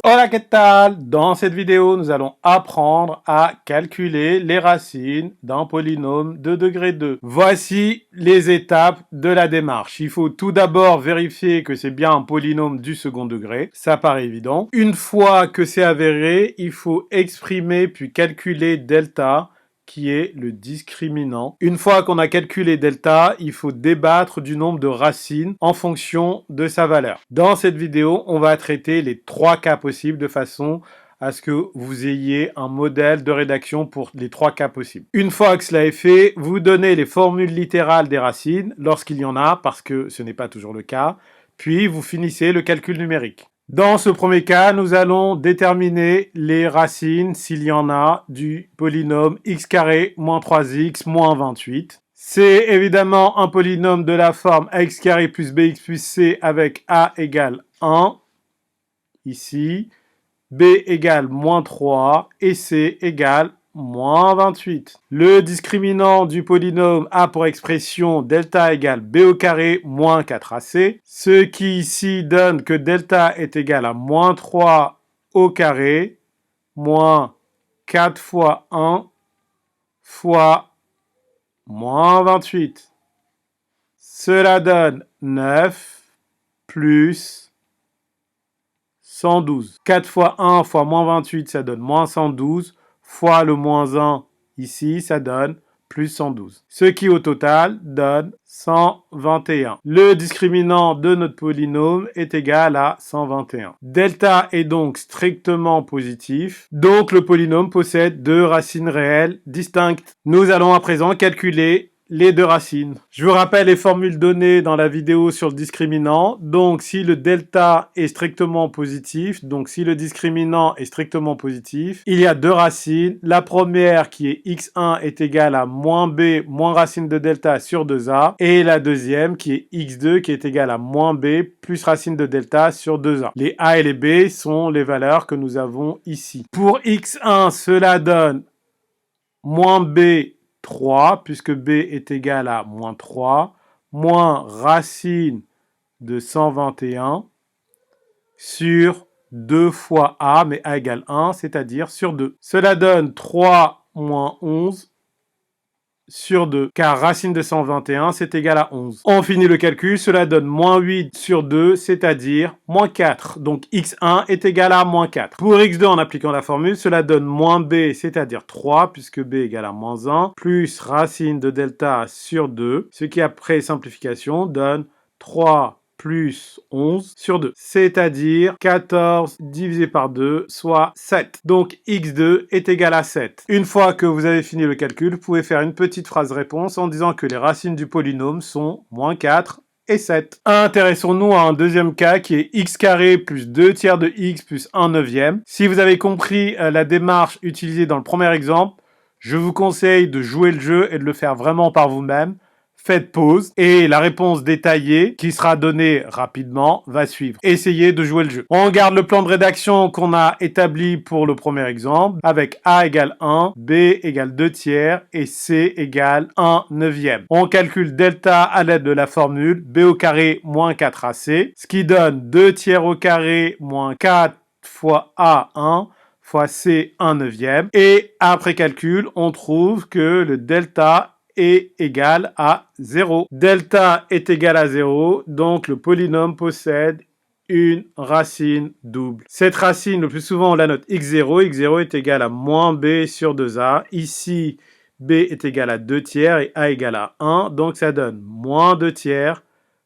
Hola, ¿qué tal? Dans cette vidéo, nous allons apprendre à calculer les racines d'un polynôme de degré 2. Voici les étapes de la démarche. Il faut tout d'abord vérifier que c'est bien un polynôme du second degré. Ça paraît évident. Une fois que c'est avéré, il faut exprimer puis calculer delta, qui est le discriminant. Une fois qu'on a calculé delta, il faut débattre du nombre de racines en fonction de sa valeur. Dans cette vidéo, on va traiter les trois cas possibles de façon à ce que vous ayez un modèle de rédaction pour les trois cas possibles. Une fois que cela est fait, vous donnez les formules littérales des racines, lorsqu'il y en a, parce que ce n'est pas toujours le cas, puis vous finissez le calcul numérique. Dans ce premier cas, nous allons déterminer les racines, s'il y en a, du polynôme x carré moins 3x moins 28. C'est évidemment un polynôme de la forme ax carré plus bx plus c avec a égale 1, ici, b égale moins 3 et c égale moins 28. Le discriminant du polynôme a pour expression delta égale b au carré moins 4ac, ce qui ici donne que delta est égal à moins 3 au carré moins 4 fois 1 fois moins 28. Cela donne 9 plus 112. 4 fois 1 fois moins 28, ça donne moins 112, fois le moins 1 ici, ça donne plus 112. Ce qui au total donne 121. Le discriminant de notre polynôme est égal à 121. Delta est donc strictement positif, donc le polynôme possède deux racines réelles distinctes. Nous allons à présent calculer les deux racines. Je vous rappelle les formules données dans la vidéo sur le discriminant. Donc, si le delta est strictement positif, donc si le discriminant est strictement positif, il y a deux racines. La première qui est x1 est égale à moins b moins racine de delta sur 2a. Et la deuxième qui est x2 qui est égale à moins b plus racine de delta sur 2a. Les a et les b sont les valeurs que nous avons ici. Pour x1, cela donne moins b 3, puisque b est égal à moins 3, moins racine de 121 sur 2 fois a, mais a égale 1, c'est-à-dire sur 2. Cela donne 3 moins 11 sur 2, car racine de 121, c'est égal à 11. On finit le calcul, cela donne moins 8 sur 2, c'est-à-dire moins 4. Donc x1 est égal à moins 4. Pour x2, en appliquant la formule, cela donne moins b, c'est-à-dire 3, puisque b égale à moins 1, plus racine de delta sur 2, ce qui après simplification donne 3 plus 11 sur 2, c'est-à-dire 14 divisé par 2, soit 7. Donc x2 est égal à 7. Une fois que vous avez fini le calcul, vous pouvez faire une petite phrase réponse en disant que les racines du polynôme sont moins 4 et 7. Intéressons-nous à un deuxième cas qui est x carré plus 2 tiers de x plus 1 neuvième. Si vous avez compris la démarche utilisée dans le premier exemple, je vous conseille de jouer le jeu et de le faire vraiment par vous-même. Faites pause et la réponse détaillée qui sera donnée rapidement va suivre. Essayez de jouer le jeu. On regarde le plan de rédaction qu'on a établi pour le premier exemple avec a égale 1, b égale 2 tiers et c égale 1 neuvième. On calcule delta à l'aide de la formule b au carré moins 4ac, ce qui donne 2 tiers au carré moins 4 fois a1 fois c 1 neuvième. Et après calcul, on trouve que le delta est égal à 0. Delta est égal à 0, donc le polynôme possède une racine double. Cette racine, le plus souvent, on la note x0. x0 est égal à moins b sur 2a. Ici, b est égal à 2 tiers et a égal à 1, donc ça donne moins 2 tiers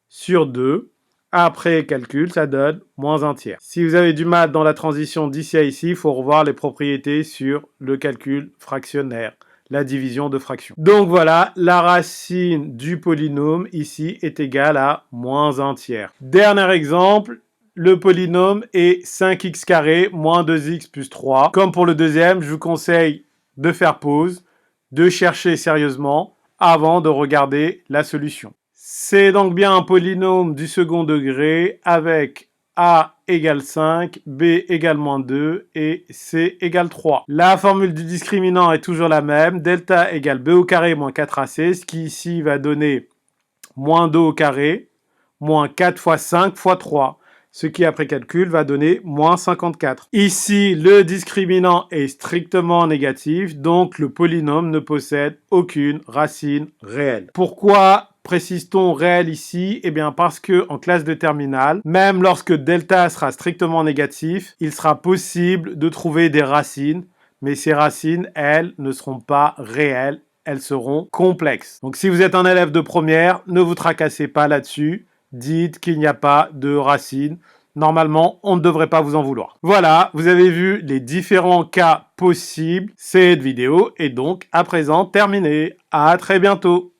sur 2. Après calcul, ça donne moins 1 tiers. Si vous avez du mal dans la transition d'ici à ici, il faut revoir les propriétés sur le calcul fractionnaire, la division de fractions. Donc voilà, la racine du polynôme ici est égale à moins 1 tiers. Dernier exemple, le polynôme est 5x carré moins 2x plus 3. Comme pour le deuxième, je vous conseille de faire pause, de chercher sérieusement avant de regarder la solution. C'est donc bien un polynôme du second degré avec a égale 5, b égale moins 2 et c égale 3. La formule du discriminant est toujours la même. Delta égale b au carré moins 4ac, ce qui ici va donner moins 2 au carré, moins 4 fois 5 fois 3. ce qui après calcul va donner moins 54. Ici, le discriminant est strictement négatif, donc le polynôme ne possède aucune racine réelle. Pourquoi précise-t-on réel ici? Eh bien parce que en classe de terminale, même lorsque delta sera strictement négatif, il sera possible de trouver des racines, mais ces racines, elles, ne seront pas réelles, elles seront complexes. Donc si vous êtes un élève de première, ne vous tracassez pas là-dessus, dites qu'il n'y a pas de racines. Normalement, on ne devrait pas vous en vouloir. Voilà, vous avez vu les différents cas possibles. Cette vidéo est donc à présent terminée. À très bientôt.